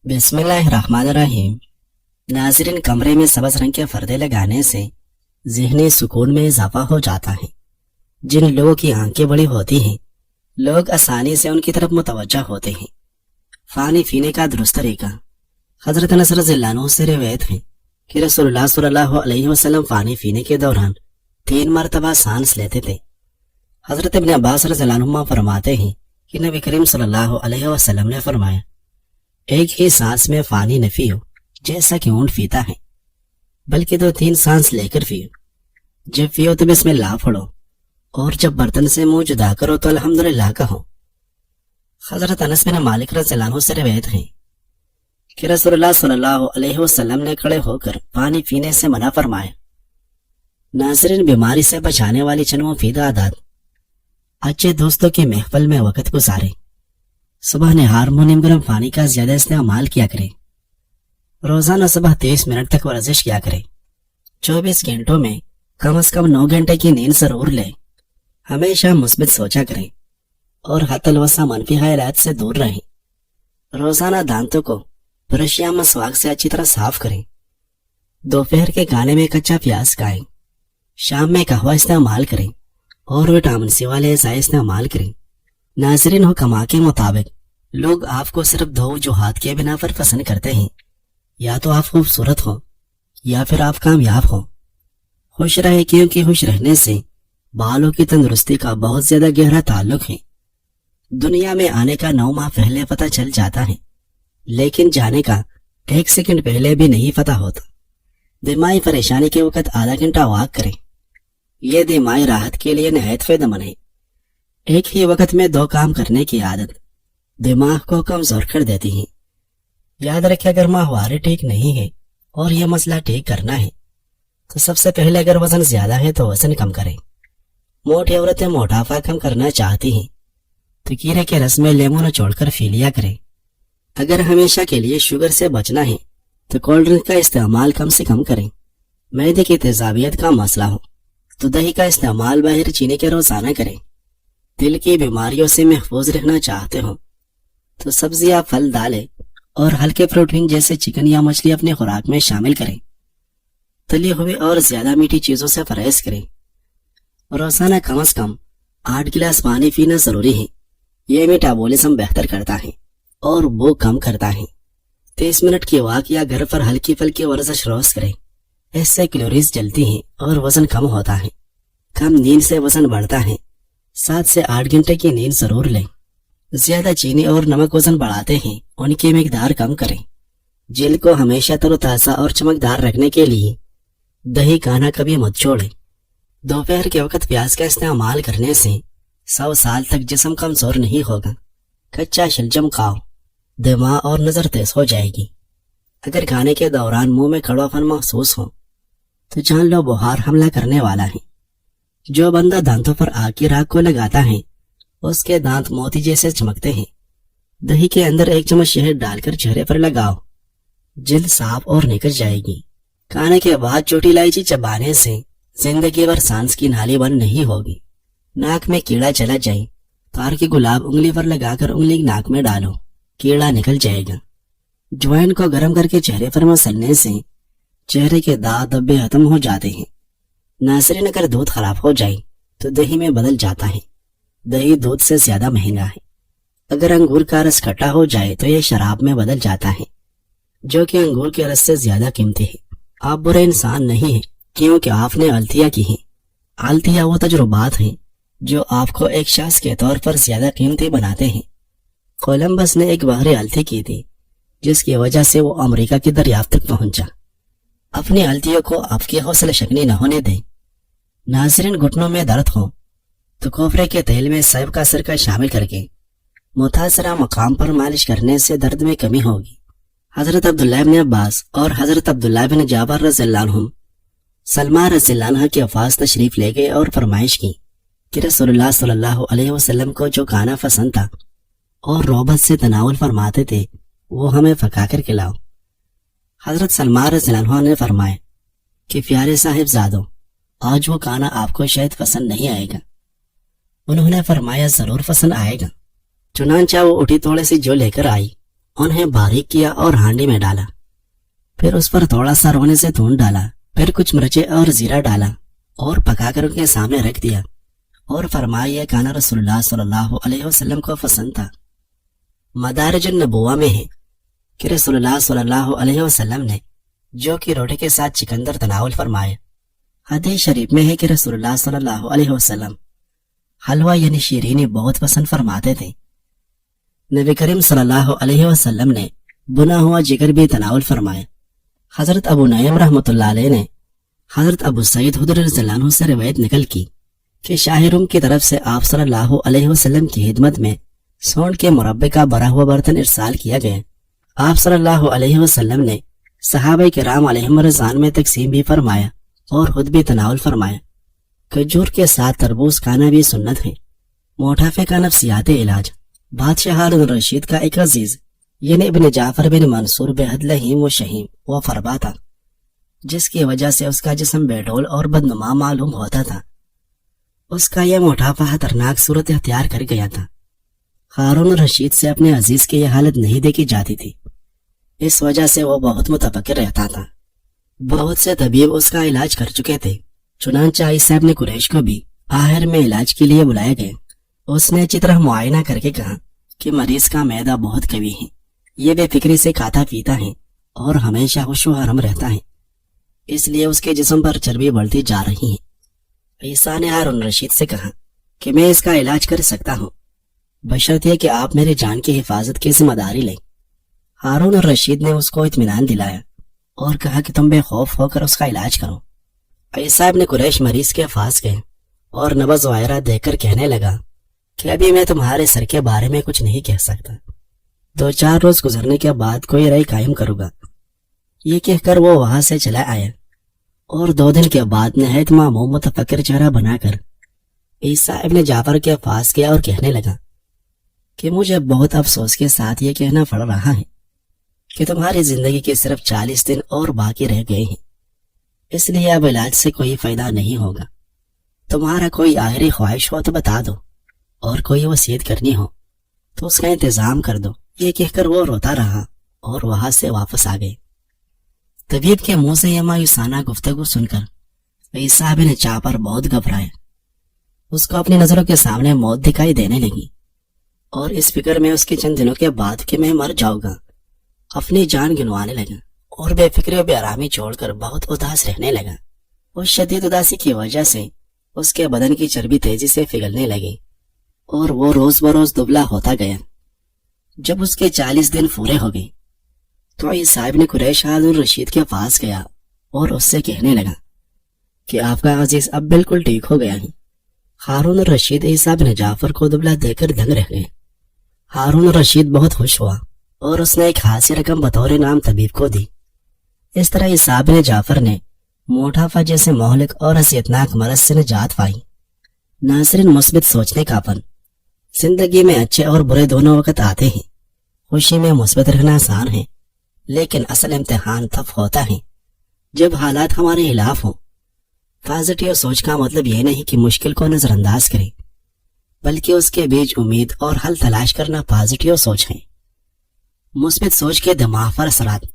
बिस्मिल्लाहिर्रहमानिर्रहीम। नाज़रीन, कमरे में सब्ज़ रंग के पर्दे लगाने से ज़हनी सुकून में इजाफा हो जाता है। जिन लोगों की आंखें बड़ी होती हैं, लोग आसानी से उनकी तरफ मुतवज्जा होते हैं। पानी पीने का दुरुस्त तरीका। हजरत अनस रज़ियल्लाहु अन्हु से रिवायत है कि रसूलुल्लाह सल्लल्लाहु अलैहि वसल्लम पानी पीने के दौरान 3 मरतबा सांस लेते थे। हजरत इब्न अब्बास रज़ियल्लाहु अन्हुमा फरमाते हैं कि नबी करीम सल्लल्लाहु अलैहि वसल्लम ने फरमाया, एक ही सांस में पानी न पियो जैसा कि ऊंट पीता है, बल्कि 2-3 सांस लेकर पियो। जब पियो तो बिस्मिल्लाह पढ़ो और जब बर्तन से मुंह जुदा करो तो अल्हम्दुलिल्लाह कहो। हजरत अनस बिन मालिक रज़ियल्लाहु अन्हु से रिवायत है कि रसूलुल्लाह सल्लल्लाहु अलैहि वसल्लम ने खड़े होकर पानी पीने से मना फरमाया। नाज़रीन, बीमारी से बचाने वाली चंद मुफीद आदत। अच्छे दोस्तों की महफिल में वक्त गुजारे। सुबह नहार मुनीम गर्म पानी का ज्यादा इस्तेमाल किया करें। रोजाना सुबह 30 मिनट तक वर्जिश किया करें। 24 घंटों में कम से कम 9 घंटे की नींद जरूर लें। हमेशा मुस्बित सोचा करें और हतलवसा मनफी ख्यालात से दूर रहें। रोजाना दांतों को ब्रश या मसवाक से अच्छी तरह साफ करें। दोपहर के खाने में कच्चा प्याज खाएं। शाम में कहवा इस्तेमाल करें और विटामिन सी वाले अज़ाए इस्तेमाल करें। नाज़रीन, हुक्मा के मुताबिक लोग आपको सिर्फ 2 वजूहात के बिना पर पसंद करते हैं, या तो आप खूबसूरत हो या फिर आप कामयाब हो। खुश रहे, क्योंकि खुश रहने से बालों की तंदुरुस्ती का बहुत ज्यादा गहरा ताल्लुक है। दुनिया में आने का 9 माह पहले पता चल जाता है, लेकिन जाने का 1 सेकंड पहले भी नहीं पता होता। दिमागी परेशानी के वक्त आधा घंटा वॉक करें। यह दिमागी राहत के लिए निहायत फायदेमंद है। एक ही वक्त में 2 काम करने की आदत दिमाग को कमजोर कर देती है। याद रखें, अगर माहवारी ठीक नहीं है और यह मसला ठीक करना है तो सबसे पहले अगर वजन ज्यादा है तो वजन कम करें। मोटी औरतें मोटापा कम करना चाहती हैं तो कीरे के रस में लेमन निचोड़कर पी लिया करें। अगर हमेशा के लिए शुगर से बचना है तो कोल्ड ड्रिंक का इस्तेमाल कम से कम करें। मैदे की तेजाबियत का मसला हो तो दही का इस्तेमाल बाहर चीनी के रोजाना करें। दिल की बीमारियों से महफूज रहना चाहते हो तो सब्जियां, फल, दालें और हल्के प्रोटीन जैसे चिकन या मछली अपनी खुराक में शामिल करें। तली हुई और ज्यादा मीठी चीजों से परहेज करें। रोजाना कम से कम 8 गिलास पानी पीना जरूरी है। यह मेटाबॉलिज्म बेहतर करता है और भूख कम करता है। 30 मिनट की वॉक या घर पर हल्की फुल्की वर्जिश रोज करें। इससे कैलोरीज जलती हैं और वजन कम होता है। कम नींद से वजन बढ़ता है। 7 से 8 घंटे की नींद जरूर लें। ज्यादा चीनी और नमक वजन बढ़ाते हैं, उनकी मिकदार कम करें। जल्द को हमेशा तरोताजा और चमकदार रखने के लिए दही खाना कभी मत छोड़ें। दोपहर के वक्त प्याज का इस्तेमाल करने से 100 साल तक जिस्म कमजोर नहीं होगा। कच्चा शलजम खाओ, दिमाग और नजर तेज हो जाएगी। अगर खाने के दौरान मुंह में कड़वापन महसूस हो तो जान लो बुखार हमला करने वाला है। जो बंदा दांतों पर आग की राख को लगाता है उसके दांत मोती जैसे चमकते हैं। दही के अंदर 1 चम्मच शहद डालकर चेहरे पर लगाओ, जल्द साफ और निकल जाएगी। खाने के बाद छोटी इलायची चबाने से जिंदगी भर सांस की नाली बंद नहीं होगी। नाक में कीड़ा चला जाए तो तार की गुलाब उंगली पर लगाकर उंगली नाक में डालो, कीड़ा निकल जाएगा। ज्वाइन को गर्म करके चेहरे पर मसलने से चेहरे के दाग धब्बे खत्म हो जाते हैं। नाज़रीन, अगर दूध खराब हो जाए तो दही में बदल जाता है। दही दूध से ज्यादा महंगा है। अगर अंगूर का रस खट्टा हो जाए तो यह शराब में बदल जाता है, जो कि अंगूर के रस से ज्यादा कीमती है। आप बुरे इंसान नहीं हैं, क्योंकि आपने गलतियां की हैं। गलतियां वो तजुर्बात हैं जो आपको एक शख्स के तौर पर ज्यादा कीमती बनाते हैं। कोलंबस ने एक बहारी गलती की थी जिसकी वजह से वो अमेरिका की दरियाफ्त तक पहुंचा। अपनी गलतियों को आपकी हौसला शक्नी न होने दें। नाज़रीन, घुटनों में दर्द हो तो कोफरे के तेल में सेब का सिरका शामिल करके मुतासरा मकाम पर मालिश करने से दर्द में कमी होगी। हजरत अब्दुल्लाह इब्न अब्बास और हजरत अब्दुल्लाह बिन जाबर रज़ियल्लाहु अन्हुम सलमा रज़ियल्लाहु अन्हा के पास तशरीफ ले गए और फरमाइश की कि रसूलुल्लाह सल्लल्लाहु अलैहि वसल्लम को जो खाना पसंद था और रोबत से तनावुल फरमाते थे वो हमें पका कर खिलाओ। हजरत सलमा रज़ियल्लाहु अन्हु ने फरमाया कि प्यारे साहिबजादों, आज वो खाना आपको शायद पसंद नहीं आएगा। उन्होंने फरमाया, जरूर पसंद आएगा। चुनांचा वो उठी थोड़े सी जो लेकर आई انہیں باریک کیا اور ہانڈی میں ڈالا، پھر اس پر تھوڑا سا رونے سے تون ڈالا، پھر کچھ مرچیں اور زیرہ ڈالا اور پکا کر ان کے سامنے رکھ دیا اور فرمایا کانا رسول اللہ صلی اللہ علیہ وسلم کو پسند تھا۔ مدارج النبوہ میں ہے کہ رسول اللہ صلی اللہ علیہ وسلم نے جو کہ روٹی کے ساتھ چکندر تناول فرمایا۔ حدیث شریف میں ہے کہ رسول اللہ صلی اللہ علیہ وسلم حلوہ یعنی شیرینی بہت پسند فرماتے تھے۔ نبی کریم صلی اللہ علیہ وسلم نے بنا ہوا جگر بھی تناول فرمایا۔ حضرت ابو نعیم رحمۃ اللہ علیہ نے حضرت ابو سعید خدری رضی اللہ عنہ سے روایت نقل کی کہ شاہ روم کی طرف سے آپ صلی اللہ علیہ وسلم کی خدمت میں سونڈ کے مربے کا بھرا ہوا برتن ارسال کیا گیا۔ آپ صلی اللہ علیہ وسلم نے صحابہ کرام علیہم رضوان میں تقسیم بھی فرمایا اور خود بھی تناول فرمایا۔ کھجور کے ساتھ تربوز کھانا بھی سنت ہے۔ موٹافے کا نفسیاتی علاج۔ بادشاہ ہارون الرشید کا ایک عزیز یعنی ابن جعفر بن منصور بے حد لہیم و شہیم و فربا تھا، جس کی وجہ سے اس کا جسم بے ڈول اور بدنما معلوم ہوتا تھا۔ اس کا یہ موٹافا خطرناک صورت اختیار کر گیا تھا۔ ہارون الرشید سے اپنے عزیز کی یہ حالت نہیں دیکھی جاتی تھی، اس وجہ سے وہ بہت متفکر رہتا تھا۔ بہت سے طبیب اس کا علاج کر چکے تھے، چنانچہ عیسیٰ ابن قریش کو بھی آخر میں علاج کے لیے بلایا گئے۔ اس نے اچھی طرح معائنہ کر کے کہا کہ مریض کا معدہ بہت قوی ہے، یہ بے فکری سے کھاتا پیتا ہے اور ہمیشہ خوش و حرم رہتا ہے، اس لیے اس کے جسم پر چربی بڑھتی جا رہی ہے۔ عیسیٰ نے ہارون رشید سے کہا کہ میں اس کا علاج کر سکتا ہوں، بشرطیہ کہ آپ میری جان کی حفاظت کی ذمہ داری لیں۔ ہارون الرشید نے اس کو اطمینان دلایا اور کہا کہ تم بے خوف ہو کر اس کا علاج کرو۔ عیسیٰ ابن قریش مریض کے پاس گئے اور نبض وغیرہ دیکھ کر کہنے لگا کہ ابھی میں تمہارے سر کے بارے میں کچھ نہیں کہہ سکتا، 2-4 روز گزرنے کے بعد کوئی رائے قائم کروں گا۔ یہ کہہ کر وہ وہاں سے چلا آیا اور 2 دن کے بعد نہایت معموم متفکر چہرہ بنا کر عیسیٰ ابن جعفر کے پاس گیا اور کہنے لگا کہ مجھے بہت افسوس کے ساتھ یہ کہنا پڑ رہا ہے کہ تمہاری زندگی کے صرف 40 دن اور باقی رہ گئے ہیں، اس لیے اب علاج سے کوئی فائدہ نہیں ہوگا۔ تمہارا کوئی آخری خواہش ہو تو بتا دو، اور کوئی وصیت کرنی ہو تو اس کا انتظام کر دو۔ یہ کہہ کر وہ روتا رہا اور وہاں سے واپس آ گئے۔ طبیب کے منہ سے یہ مایوسانہ گفتگو سن کر عیسیٰ بن جعفر بہت گھبرائے۔ اس کو اپنی نظروں کے سامنے موت دکھائی دینے لگی اور اس فکر میں اس کے چند دنوں کے بعد کہ میں مر جاؤں گا اپنی جان گنوانے لگا اور بے فکری و بے آرامی چھوڑ کر بہت اداس رہنے لگا۔ اس شدید اداسی کی وجہ سے اس کے بدن کی چربی تیزی سے پگھلنے لگی اور وہ روز بروز دبلا ہوتا گیا۔ جب اس کے 40 دن پورے ہو گئے تو عیسیٰ ابن قریش ہارون الرشید کے پاس گیا اور اس سے کہنے لگا کہ آپ کا عزیز اب بالکل ٹھیک ہو گیا ہے۔ ہارون الرشید عیسیٰ بن جعفر کو دبلا دے کر دنگ رہ گئے۔ ہارون الرشید بہت خوش ہوا اور اس نے ایک خاصی رقم بطور انعام طبیب کو دی۔ اس طرح عیسیٰ بن جعفر نے موٹافا جیسے مہلک اور اذیتناک مرض سے نجات پائی۔ ناظرین، مثبت سوچنے کا فن۔ زندگی میں اچھے اور برے دونوں وقت آتے ہیں۔ خوشی میں مثبت رہنا آسان ہے، لیکن اصل امتحان تب ہوتا ہے جب حالات ہمارے خلاف ہوں۔ پازیٹیو سوچ کا مطلب یہ نہیں کہ مشکل کو نظر انداز کریں، بلکہ اس کے بیچ امید اور حل تلاش کرنا پازیٹیو سوچ ہے۔ مثبت سوچ کے دماغ پر اثرات۔